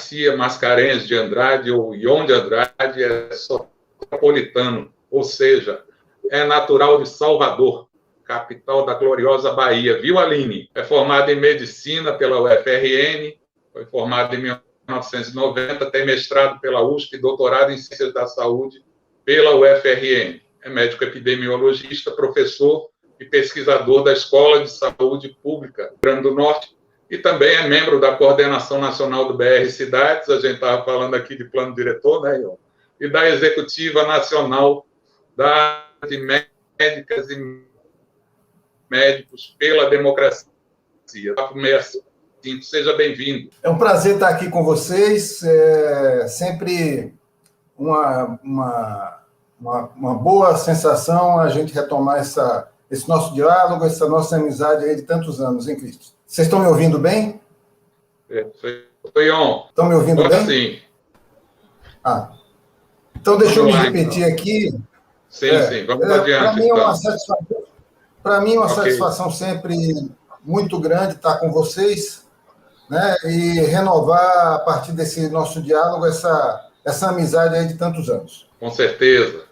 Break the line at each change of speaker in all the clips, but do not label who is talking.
Garcia Mascarenhas de Andrade, ou Ion de Andrade, é soteropolitano, ou seja, é natural de Salvador, capital da gloriosa Bahia. Viu, Aline? É formado em Medicina pela UFRN, foi formado em 1990, tem mestrado pela USP e doutorado em Ciências da Saúde pela UFRN. É médico epidemiologista, professor e pesquisador da Escola de Saúde Pública do Rio Grande do Norte e também é membro da Coordenação Nacional do BR Cidades, a gente estava falando aqui de plano diretor, né, Ion? E da Executiva Nacional da de Médicas e Médicos pela Democracia. Seja bem-vindo.
É um prazer estar aqui com vocês, é sempre uma boa sensação a gente retomar esse nosso diálogo, essa nossa amizade aí de tantos anos, hein, Cristo? Vocês estão me ouvindo bem? Estão me ouvindo bem?
Sim.
Então, deixa eu me repetir aqui.
Sim, vamos adiante.
Para mim é uma satisfação sempre muito grande estar com vocês, né, e renovar, a partir desse nosso diálogo, essa amizade aí de tantos anos.
Com certeza.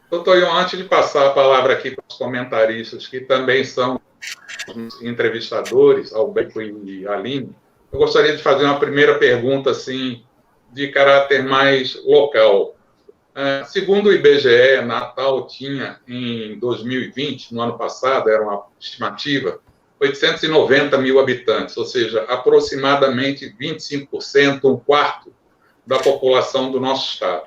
Doutor Ion, antes de passar a palavra aqui para os comentaristas, que também são entrevistadores, Alberto e Aline, eu gostaria de fazer uma primeira pergunta, assim, de caráter mais local. Segundo o IBGE, Natal tinha, em 2020, no ano passado, era uma estimativa, 890 mil habitantes, ou seja, aproximadamente 25%, um quarto da população do nosso estado.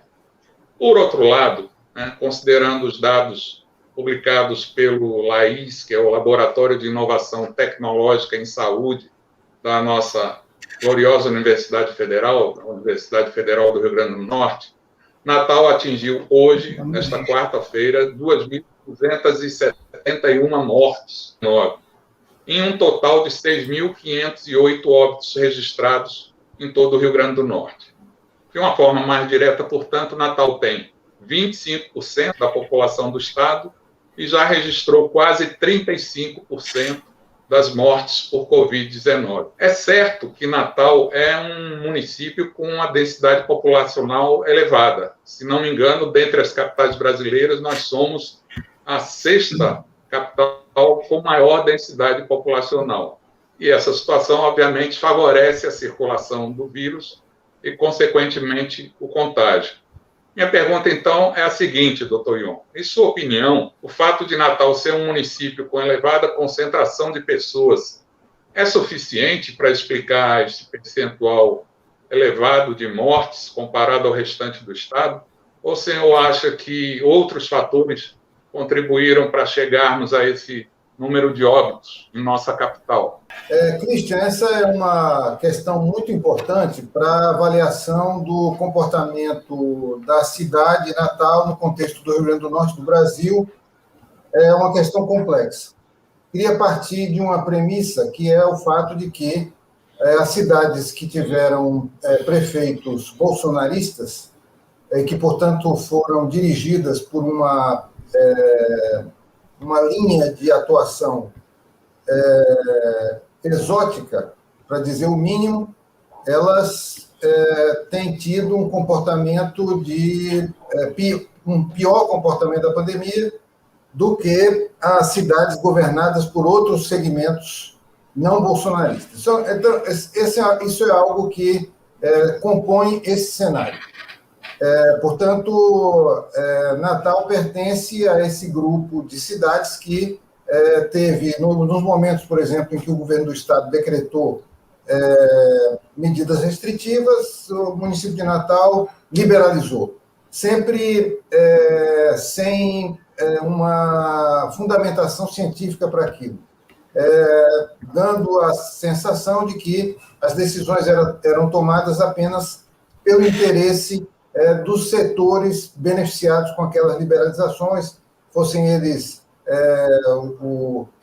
Por outro lado, né, considerando os dados publicados pelo LAIS, que é o Laboratório de Inovação Tecnológica em Saúde da nossa gloriosa Universidade Federal, a Universidade Federal do Rio Grande do Norte, Natal atingiu hoje, nesta quarta-feira, 2.271 mortes, em um total de 6.508 óbitos registrados em todo o Rio Grande do Norte. De uma forma mais direta, portanto, Natal tem 25% da população do estado e já registrou quase 35% das mortes por Covid-19. É certo que Natal é um município com uma densidade populacional elevada. Se não me engano, dentre as capitais brasileiras, nós somos a sexta capital com maior densidade populacional. E essa situação, obviamente, favorece a circulação do vírus e, consequentemente, o contágio. Minha pergunta, então, é a seguinte, doutor Ion. Em sua opinião, o fato de Natal ser um município com elevada concentração de pessoas é suficiente para explicar esse percentual elevado de mortes comparado ao restante do estado? Ou o senhor acha que outros fatores contribuíram para chegarmos a esse número de óbitos em nossa capital?
Christian, essa é uma questão muito importante para a avaliação do comportamento da cidade Natal no contexto do Rio Grande do Norte do Brasil. É uma questão complexa. Queria partir de uma premissa, que é o fato de que as cidades que tiveram prefeitos bolsonaristas, que, portanto, foram dirigidas por uma linha de atuação exótica, para dizer o mínimo, elas têm tido um comportamento um pior comportamento da pandemia do que as cidades governadas por outros segmentos não bolsonaristas. Então, isso é algo que compõe esse cenário. Portanto, Natal pertence a esse grupo de cidades que teve, nos momentos, por exemplo, em que o governo do estado decretou medidas restritivas, o município de Natal liberalizou, sempre sem uma fundamentação científica para aquilo, dando a sensação de que as decisões eram tomadas apenas pelo interesse dos setores beneficiados com aquelas liberalizações, fossem eles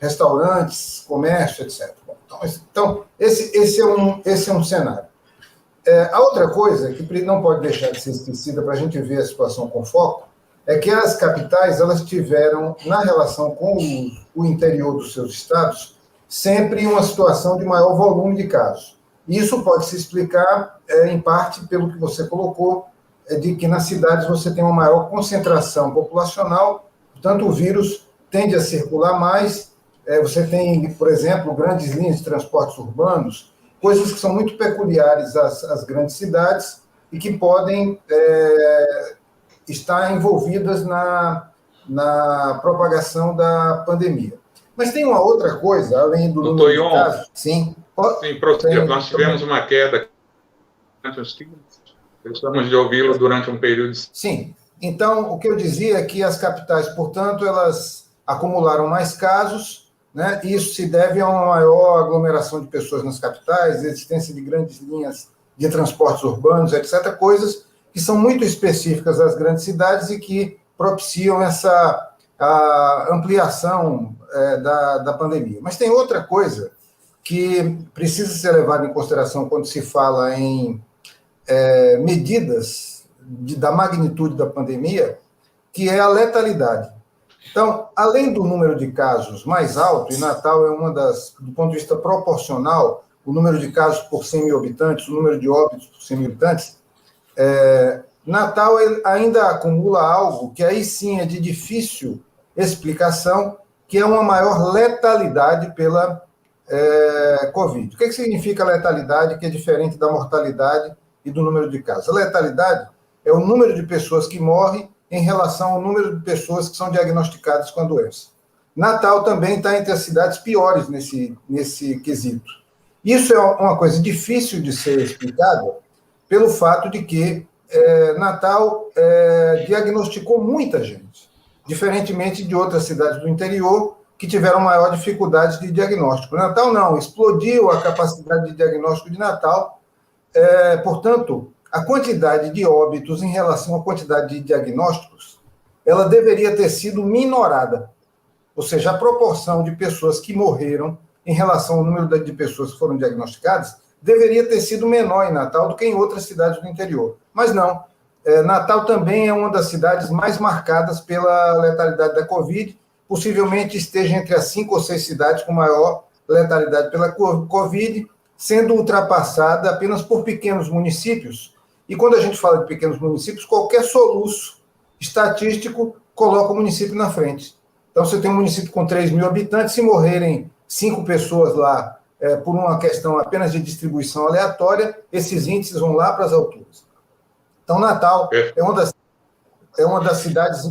restaurantes, comércio, etc. Então, esse é um cenário. A outra coisa, que não pode deixar de ser esquecida para a gente ver a situação com foco, é que as capitais elas tiveram, na relação com o interior dos seus estados, sempre uma situação de maior volume de casos. Isso pode se explicar, em parte, pelo que você colocou, de que nas cidades você tem uma maior concentração populacional, portanto, o vírus tende a circular mais. Você tem, por exemplo, grandes linhas de transportes urbanos, coisas que são muito peculiares às grandes cidades e que podem estar envolvidas na propagação da pandemia. Mas tem uma outra coisa, além do número de casos.
Sim, prosseguir. Nós tivemos uma queda durante os 15. Estamos de ouvi-lo durante um período.
Sim. Então, o que eu dizia é que as capitais, portanto, elas acumularam mais casos, né? Isso se deve a uma maior aglomeração de pessoas nas capitais, a existência de grandes linhas de transportes urbanos, etc., coisas que são muito específicas das grandes cidades e que propiciam essa ampliação da pandemia. Mas tem outra coisa que precisa ser levada em consideração quando se fala em medidas da magnitude da pandemia, que é a letalidade. Então, além do número de casos mais alto, e Natal é do ponto de vista proporcional, o número de casos por 100 mil habitantes, o número de óbitos por 100 mil habitantes, Natal ainda acumula algo que aí sim é de difícil explicação, que é uma maior letalidade pela Covid. O que significa letalidade, que é diferente da mortalidade e do número de casos? A letalidade é o número de pessoas que morrem em relação ao número de pessoas que são diagnosticadas com a doença. Natal também está entre as cidades piores nesse quesito. Isso é uma coisa difícil de ser explicada pelo fato de que Natal diagnosticou muita gente, diferentemente de outras cidades do interior que tiveram maior dificuldade de diagnóstico. Natal não, explodiu a capacidade de diagnóstico de Natal, portanto, a quantidade de óbitos em relação à quantidade de diagnósticos, ela deveria ter sido minorada, ou seja, a proporção de pessoas que morreram em relação ao número de pessoas que foram diagnosticadas deveria ter sido menor em Natal do que em outras cidades do interior. Mas não. Natal também é uma das cidades mais marcadas pela letalidade da Covid, possivelmente esteja entre as 5 ou 6 cidades com maior letalidade pela Covid, sendo ultrapassada apenas por pequenos municípios. E quando a gente fala de pequenos municípios, qualquer soluço estatístico coloca o município na frente. Então, você tem um município com 3 mil habitantes, se morrerem 5 pessoas lá por uma questão apenas de distribuição aleatória, esses índices vão lá para as alturas. Então, Natal é uma das cidades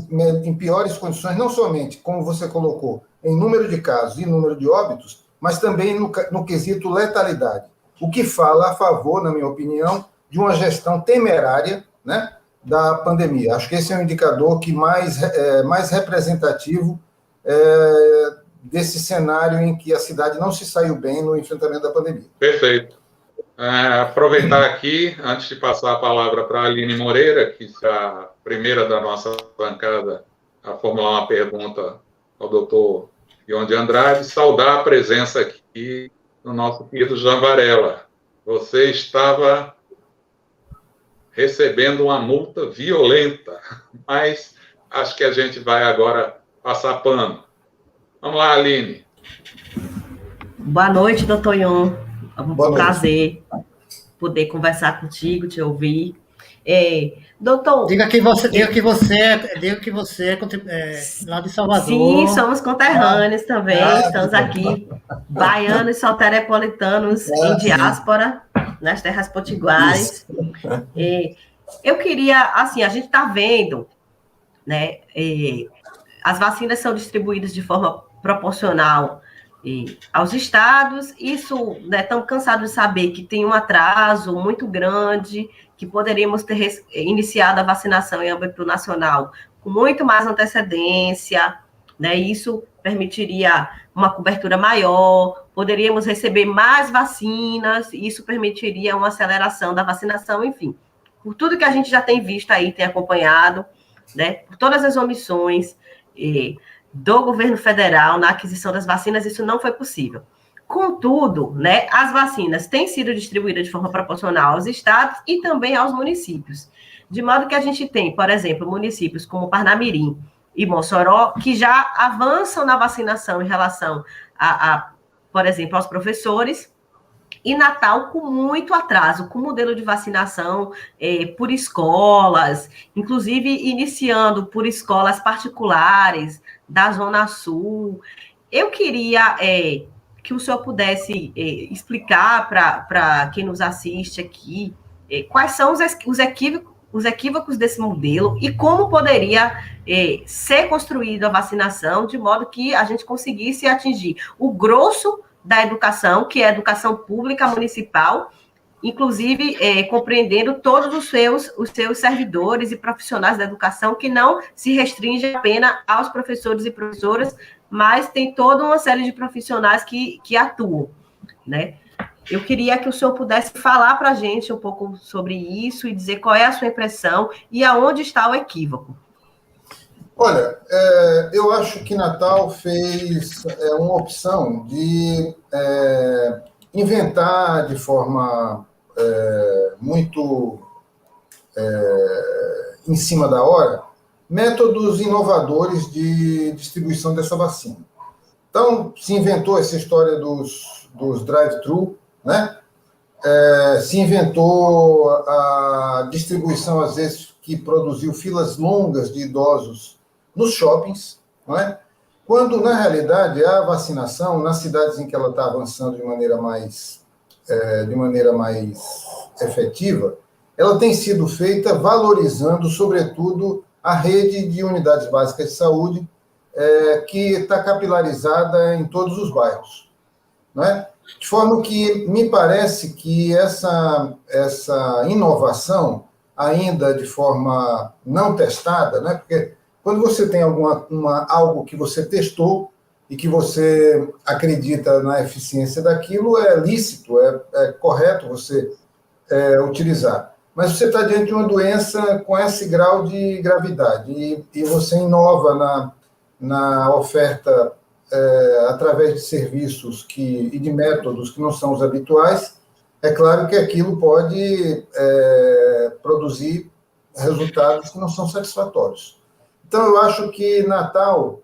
em piores condições, não somente, como você colocou, em número de casos e número de óbitos, mas também no quesito letalidade. O que fala a favor, na minha opinião, de uma gestão temerária, né, da pandemia. Acho que esse é o indicador que mais representativo desse cenário em que a cidade não se saiu bem no enfrentamento da pandemia.
Perfeito. Aproveitar aqui, antes de passar a palavra para a Aline Moreira, que é a primeira da nossa bancada a formular uma pergunta ao doutor Ion de Andrade, saudar a presença aqui do nosso querido Jean Varela. Você estava recebendo uma multa violenta, mas acho que a gente vai agora passar pano. Vamos lá, Aline.
Boa noite, doutor Ion. É um prazer poder conversar contigo, te ouvir. Doutor...
Diga que você é lá de Salvador.
Sim, somos conterrâneos também. Estamos aqui, baianos, soteropolitanos, em diáspora, nas terras potiguares. Eu queria, assim, a gente está vendo, né, as vacinas são distribuídas de forma proporcional aos estados. Isso, né, estamos cansados de saber que tem um atraso muito grande, que poderíamos ter iniciado a vacinação em âmbito nacional com muito mais antecedência, né? Isso permitiria uma cobertura maior, poderíamos receber mais vacinas, isso permitiria uma aceleração da vacinação, enfim. Por tudo que a gente já tem visto aí, tem acompanhado, né? Por todas as omissões do governo federal na aquisição das vacinas, isso não foi possível. Contudo, né, as vacinas têm sido distribuídas de forma proporcional aos estados e também aos municípios, de modo que a gente tem, por exemplo, municípios como Parnamirim e Mossoró, que já avançam na vacinação em relação por exemplo, aos professores, e Natal com muito atraso, com modelo de vacinação por escolas, inclusive iniciando por escolas particulares da Zona Sul. Eu queria que o senhor pudesse explicar para quem nos assiste aqui quais são os equívocos desse modelo e como poderia ser construída a vacinação de modo que a gente conseguisse atingir o grosso da educação, que é a educação pública municipal, inclusive compreendendo todos os seus servidores e profissionais da educação, que não se restringe apenas aos professores e professoras, mas tem toda uma série de profissionais que atuam, né? Eu queria que o senhor pudesse falar para a gente um pouco sobre isso e dizer qual é a sua impressão e aonde está o equívoco.
Olha, eu acho que Natal fez uma opção de inventar de forma muito em cima da hora métodos inovadores de distribuição dessa vacina. Então, se inventou essa história dos drive-thru, né? Se inventou a distribuição, às vezes, que produziu filas longas de idosos nos shoppings, não é? Quando, na realidade, a vacinação, nas cidades em que ela está avançando de maneira mais efetiva, ela tem sido feita valorizando, sobretudo, a rede de unidades básicas de saúde, que está capilarizada em todos os bairros, não é? De forma que me parece que essa inovação, ainda de forma não testada, né? Porque quando você tem algo que você testou e que você acredita na eficiência daquilo, é lícito, é correto você utilizar. Mas você está diante de uma doença com esse grau de gravidade e você inova na oferta através de serviços e de métodos que não são os habituais. É claro que aquilo pode produzir resultados que não são satisfatórios. Então, eu acho que Natal,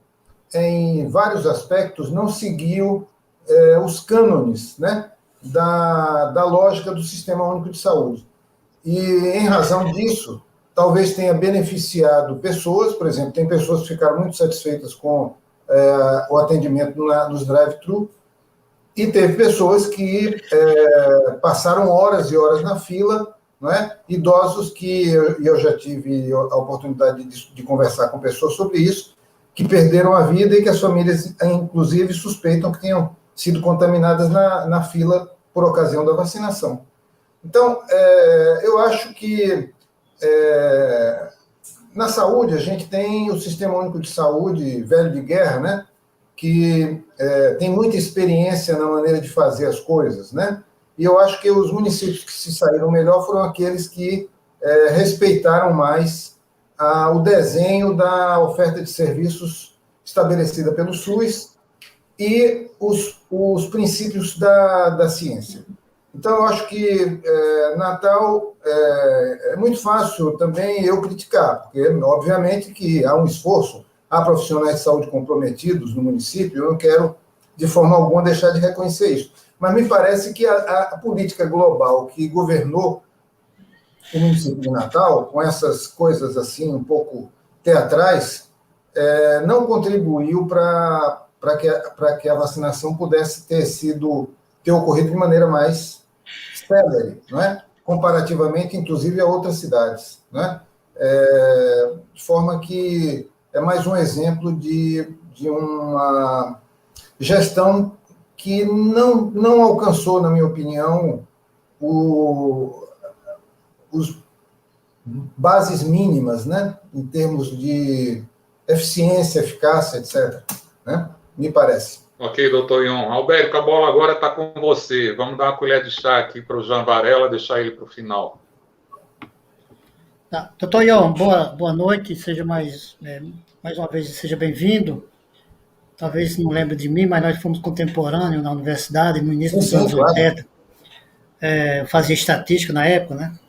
em vários aspectos, não seguiu os cânones, né, da lógica do Sistema Único de Saúde. E, em razão disso, talvez tenha beneficiado pessoas, por exemplo, tem pessoas que ficaram muito satisfeitas com o atendimento nos drive-thru, e teve pessoas que passaram horas e horas na fila, não é? Idosos que eu já tive a oportunidade de conversar com pessoas sobre isso, que perderam a vida e que as famílias, inclusive, suspeitam que tenham sido contaminadas na fila por ocasião da vacinação. Então, eu acho que na saúde a gente tem o Sistema Único de Saúde, velho de guerra, né? Que tem muita experiência na maneira de fazer as coisas, né? E eu acho que os municípios que se saíram melhor foram aqueles que respeitaram mais o desenho da oferta de serviços estabelecida pelo SUS e os princípios da ciência. Então, eu acho que Natal é muito fácil também eu criticar, porque, obviamente, que há um esforço, há profissionais de saúde comprometidos no município, eu não quero, de forma alguma, deixar de reconhecer isso. Mas me parece que a política global que governou o município de Natal, com essas coisas assim um pouco teatrais, não contribuiu para que a vacinação pudesse ter ocorrido de maneira mais célere, não é? Comparativamente, inclusive, a outras cidades, né? De forma que é mais um exemplo de uma gestão que não alcançou, na minha opinião, os bases mínimas, né? Em termos de eficiência, eficácia, etc., né? Me parece.
Ok, doutor Ion. Alberto, a bola agora está com você. Vamos dar uma colher de chá aqui para o Jean Varela, deixar ele para o final.
Tá. Doutor Ion, boa noite, seja mais uma vez, seja bem-vindo. Talvez não lembre de mim, mas nós fomos contemporâneos na universidade, no início dos anos 80. Eu fazia estatística na época, né?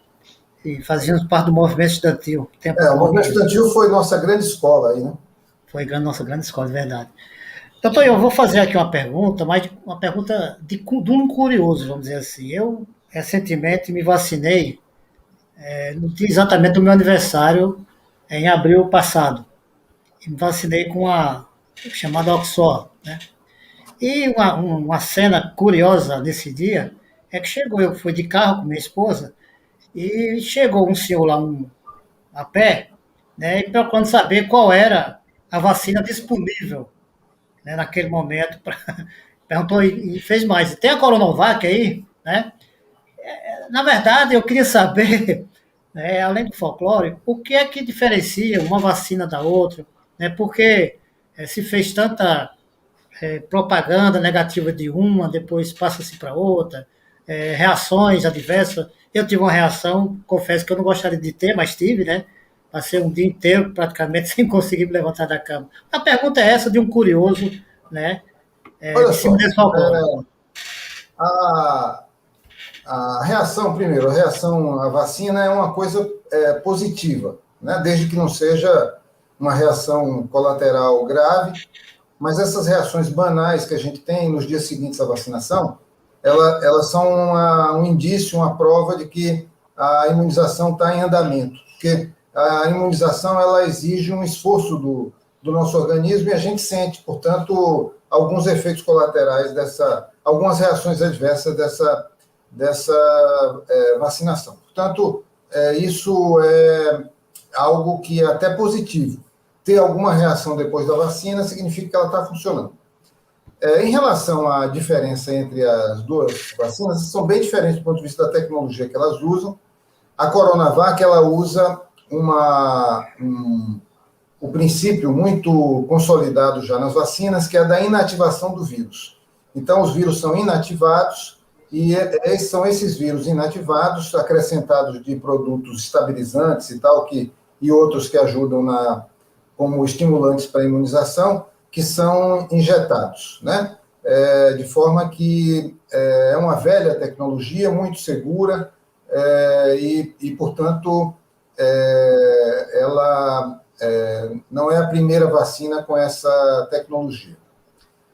E fazíamos parte do movimento estudantil.
O movimento estudantil foi nossa grande escola aí, né?
Foi nossa grande escola, de verdade. Doutor, eu vou fazer aqui uma pergunta, mas uma pergunta de um curioso, vamos dizer assim. Eu, recentemente, me vacinei, no dia exatamente do meu aniversário, em abril passado. E me vacinei com a chamada Oxford, né? E uma cena curiosa nesse dia é que eu fui de carro com minha esposa, e chegou um senhor lá, a pé, né, e procurando saber qual era a vacina disponível, né, naquele momento. Perguntou e fez mais. Tem a Coronavac aí? Né? Na verdade, eu queria saber, né, além do folclore, o que é que diferencia uma vacina da outra, né, porque se fez tanta propaganda negativa de uma, depois passa-se para outra, reações adversas. Eu tive uma reação, confesso que eu não gostaria de ter, mas tive, né? Passei um dia inteiro praticamente sem conseguir me levantar da cama. A pergunta é essa de um curioso, né?
Olha
De
só,
cima desse folclore.
a, a reação à vacina é uma coisa positiva, né? Desde que não seja uma reação colateral grave, mas essas reações banais que a gente tem nos dias seguintes à vacinação, elas são um indício, uma prova de que a imunização está em andamento, porque a imunização ela exige um esforço do nosso organismo e a gente sente, portanto, alguns efeitos colaterais algumas reações adversas dessa vacinação. Portanto, isso é algo que é até positivo. Ter alguma reação depois da vacina significa que ela está funcionando. Em relação à diferença entre as duas vacinas, são bem diferentes do ponto de vista da tecnologia que elas usam. A Coronavac, ela usa o princípio muito consolidado já nas vacinas, que é da inativação do vírus. Então, os vírus são inativados, e são esses vírus inativados, acrescentados de produtos estabilizantes e tal, e outros que ajudam como estimulantes para a imunização, que são injetados, né? De forma que é uma velha tecnologia, muito segura, portanto, ela não é a primeira vacina com essa tecnologia.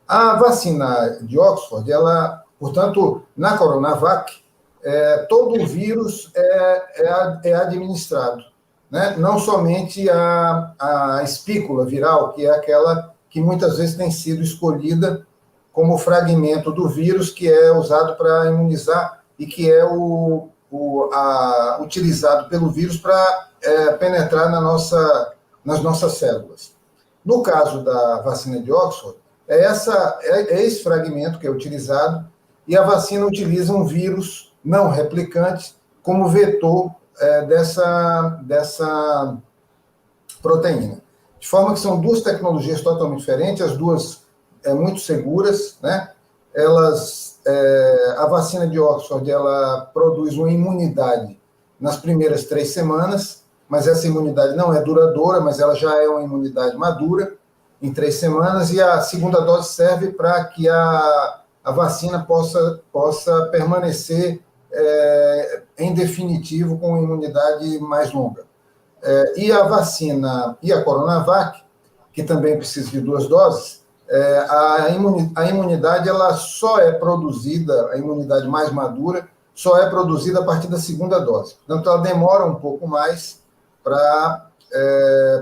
A vacina de Oxford, portanto, na Coronavac, todo o vírus é administrado, né? Não somente a espícula viral, que é aquela que muitas vezes tem sido escolhida como fragmento do vírus que é usado para imunizar e que é utilizado pelo vírus para penetrar nas nossas células. No caso da vacina de Oxford, é esse fragmento que é utilizado, e a vacina utiliza um vírus não replicante como vetor dessa proteína. De forma que são duas tecnologias totalmente diferentes, as duas muito seguras, né? A vacina de Oxford, ela produz uma imunidade nas primeiras 3 semanas, mas essa imunidade não é duradoura, mas ela já é uma imunidade madura em 3 semanas, e a segunda dose serve para que a vacina possa permanecer em definitivo com imunidade mais longa. E a vacina, e a Coronavac, que também precisa de 2 doses, a imunidade ela só é produzida, a imunidade mais madura, só é produzida a partir da segunda dose. Portanto, ela demora um pouco mais para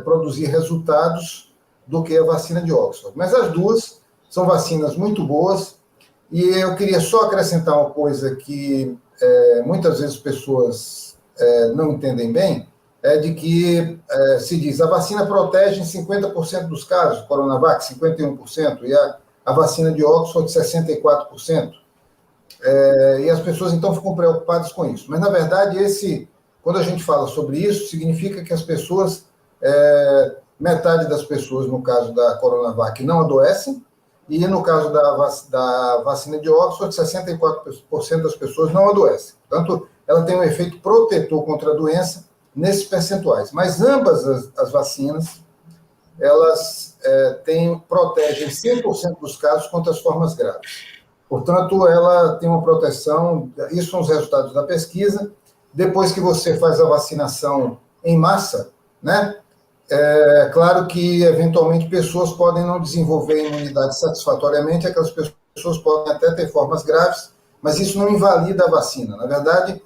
produzir resultados do que a vacina de Oxford. Mas as duas são vacinas muito boas, e eu queria só acrescentar uma coisa que muitas vezes as pessoas não entendem bem, de que se diz a vacina protege em 50% dos casos, Coronavac 51%, e a vacina de Oxford 64%. E as pessoas então ficam preocupadas com isso. Mas, na verdade, quando a gente fala sobre isso, significa que as pessoas, metade das pessoas, no caso da Coronavac, não adoecem, e no caso da vacina de Oxford, 64% das pessoas não adoecem. Portanto, ela tem um efeito protetor contra a doença nesses percentuais. Mas ambas as vacinas, elas protegem 100% dos casos contra as formas graves. Portanto, ela tem uma proteção, isso são os resultados da pesquisa. Depois que você faz a vacinação em massa, né, É claro que, eventualmente, pessoas podem não desenvolver imunidade satisfatoriamente, aquelas pessoas podem até ter formas graves, mas isso não invalida a vacina. Na verdade,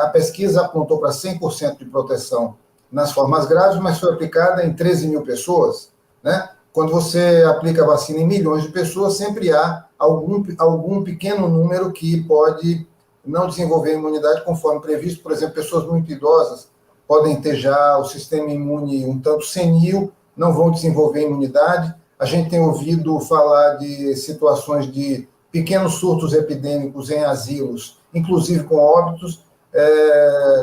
a pesquisa apontou para 100% de proteção nas formas graves, mas foi aplicada em 13 mil pessoas, né? Quando você aplica a vacina em milhões de pessoas, sempre há algum pequeno número que pode não desenvolver imunidade conforme previsto. Por exemplo, pessoas muito idosas podem ter já o sistema imune um tanto senil, não vão desenvolver imunidade. A gente tem ouvido falar de situações de pequenos surtos epidêmicos em asilos, inclusive com óbitos,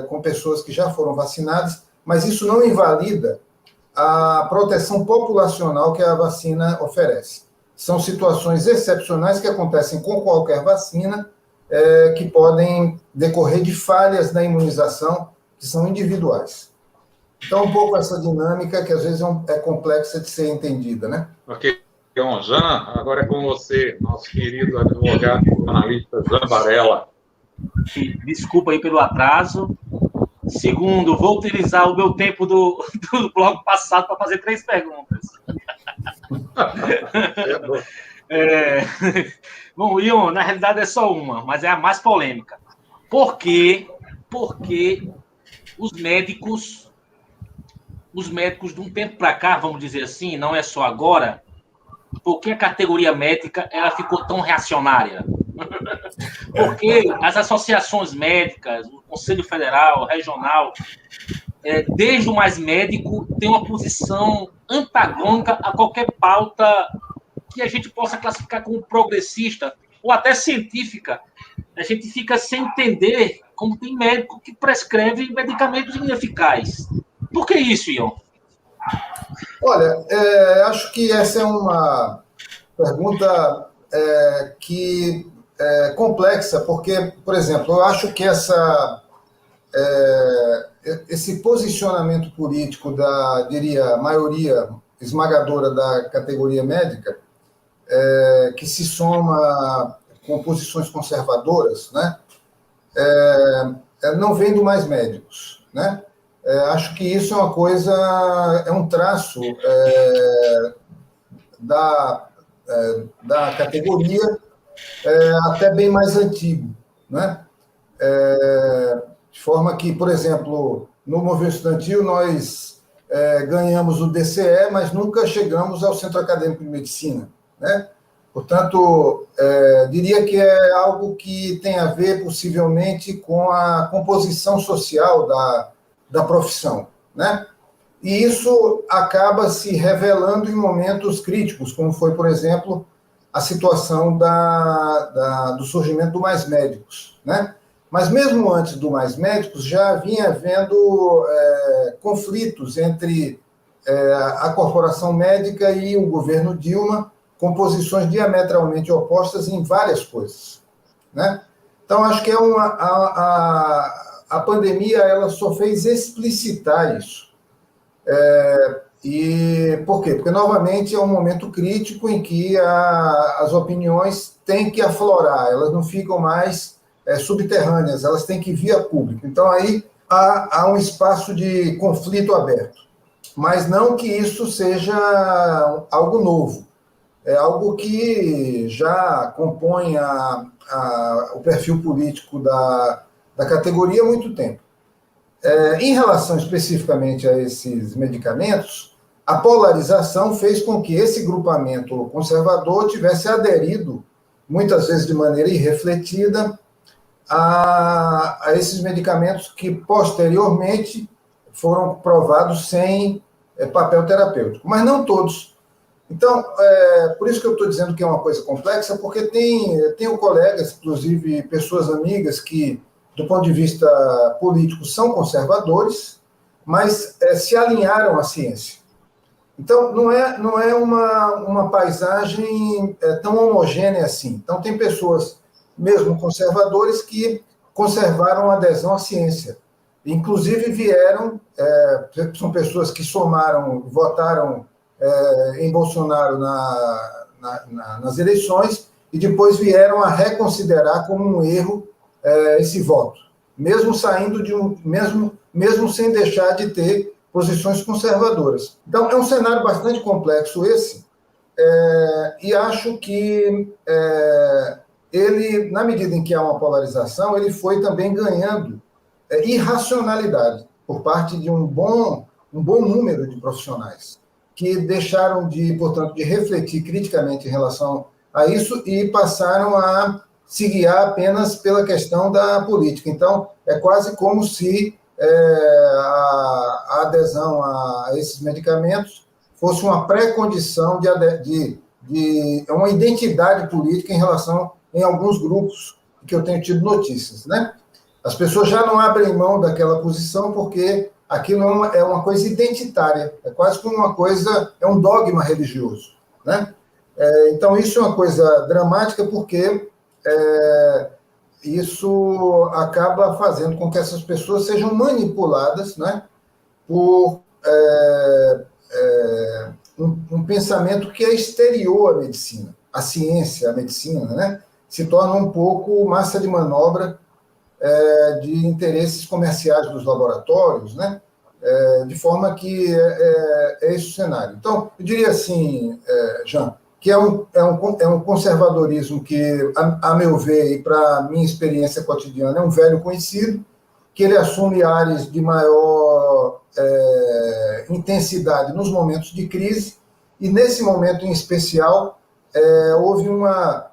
com pessoas que já foram vacinadas, mas isso não invalida a proteção populacional que a vacina oferece. São situações excepcionais que acontecem com qualquer vacina, que podem decorrer de falhas na imunização, que são individuais. Então, um pouco essa dinâmica que às vezes é complexa de ser entendida, né?
Ok, então, Jean, agora é com você, nosso querido advogado e jornalista Jean Varela.
Desculpa aí pelo atraso. Segundo, vou utilizar o meu tempo do bloco passado para fazer 3 perguntas. Bom, Ion, na realidade é só uma, mas é a mais polêmica. Por que os médicos de um tempo para cá, vamos dizer assim, não é só agora, por que a categoria médica ela ficou tão reacionária? Porque as associações médicas, o Conselho Federal, Regional, desde o mais médico, tem uma posição antagônica a qualquer pauta que a gente possa classificar como progressista ou até científica. A gente fica sem entender como tem médico que prescreve medicamentos ineficazes. Por que isso, Ion?
Olha, acho que essa é uma pergunta que é complexa, porque, por exemplo, eu acho que esse posicionamento político diria, maioria esmagadora da categoria médica, que se soma com posições conservadoras, né, não vem do mais médicos, né? Acho que isso é uma coisa, é um traço da categoria até bem mais antigo, né? De forma que, por exemplo, no movimento estudantil nós ganhamos o DCE, mas nunca chegamos ao Centro Acadêmico de Medicina, né? Portanto, diria que é algo que tem a ver, possivelmente, com a composição social da profissão, né? E isso acaba se revelando em momentos críticos, como foi, por exemplo, a situação do surgimento do Mais Médicos, né? Mas mesmo antes do Mais Médicos, já vinha havendo conflitos entre a corporação médica e o governo Dilma, com posições diametralmente opostas em várias coisas, né? Então, acho que a pandemia ela só fez explicitar isso. E por quê? Porque, novamente, é um momento crítico em que as opiniões têm que aflorar, elas não ficam mais subterrâneas, elas têm que vir a público. Então, aí há um espaço de conflito aberto. Mas não que isso seja algo novo. É algo que já compõe o perfil político da categoria há muito tempo. Em relação especificamente a esses medicamentos, a polarização fez com que esse grupamento conservador tivesse aderido, muitas vezes de maneira irrefletida, a esses medicamentos que posteriormente foram provados sem papel terapêutico, mas não todos. Então, por isso que eu estou dizendo que é uma coisa complexa, porque tenho colegas, inclusive pessoas amigas, que, do ponto de vista político, são conservadores, mas se alinharam à ciência. Então, não é uma paisagem tão homogênea assim. Então, tem pessoas, mesmo conservadores, que conservaram a adesão à ciência. Inclusive, são pessoas que votaram em Bolsonaro nas eleições e depois vieram a reconsiderar como um erro esse voto, mesmo saindo mesmo sem deixar de ter posições conservadoras. Então, é um cenário bastante complexo esse, e acho que ele, na medida em que há uma polarização, ele foi também ganhando irracionalidade por parte de um bom número de profissionais que deixaram portanto, de refletir criticamente em relação a isso e passaram a se guiar apenas pela questão da política. Então, é quase como se a adesão a esses medicamentos fosse uma pré-condição de uma identidade política em alguns grupos que eu tenho tido notícias, né? As pessoas já não abrem mão daquela posição porque aquilo é uma coisa identitária, é quase como uma coisa, é um dogma religioso, né? Então, isso é uma coisa dramática porque isso acaba fazendo com que essas pessoas sejam manipuladas, né, por um pensamento que é exterior à medicina. A ciência, a medicina, né, se torna um pouco massa de manobra de interesses comerciais dos laboratórios, né, de forma que é esse o cenário. Então, eu diria assim, Jean, que é um conservadorismo que, a meu ver, e para minha experiência cotidiana, é um velho conhecido, que ele assume áreas de maior intensidade nos momentos de crise, e nesse momento em especial, houve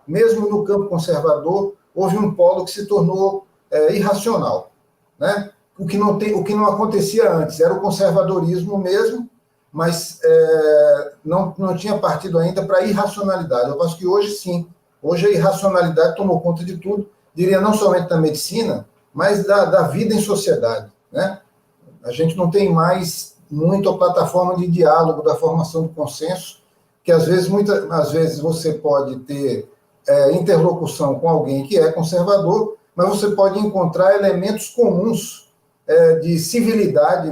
mesmo no campo conservador, houve um polo que se tornou irracional, né? O que não acontecia antes, era o conservadorismo mesmo, mas não tinha partido ainda para a irracionalidade. Eu acho que hoje sim, hoje a irracionalidade tomou conta de tudo, diria não somente da medicina, mas da vida em sociedade, né? A gente não tem mais muito a plataforma de diálogo, da formação do consenso, que às vezes você pode ter interlocução com alguém que é conservador, mas você pode encontrar elementos comuns de civilidade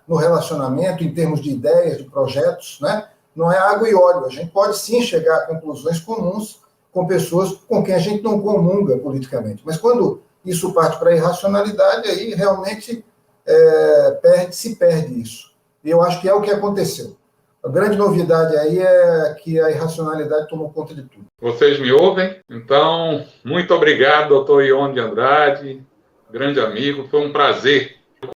no relacionamento, em termos de ideias, de projetos, né? Não é água e óleo. A gente pode sim chegar a conclusões comuns com pessoas com quem a gente não comunga politicamente. Mas quando isso parte para a irracionalidade, aí realmente se perde isso. E eu acho que é o que aconteceu. A grande novidade aí é que a irracionalidade tomou conta de tudo.
Vocês me ouvem? Então, muito obrigado, doutor Ion de Andrade, grande amigo. Foi um prazer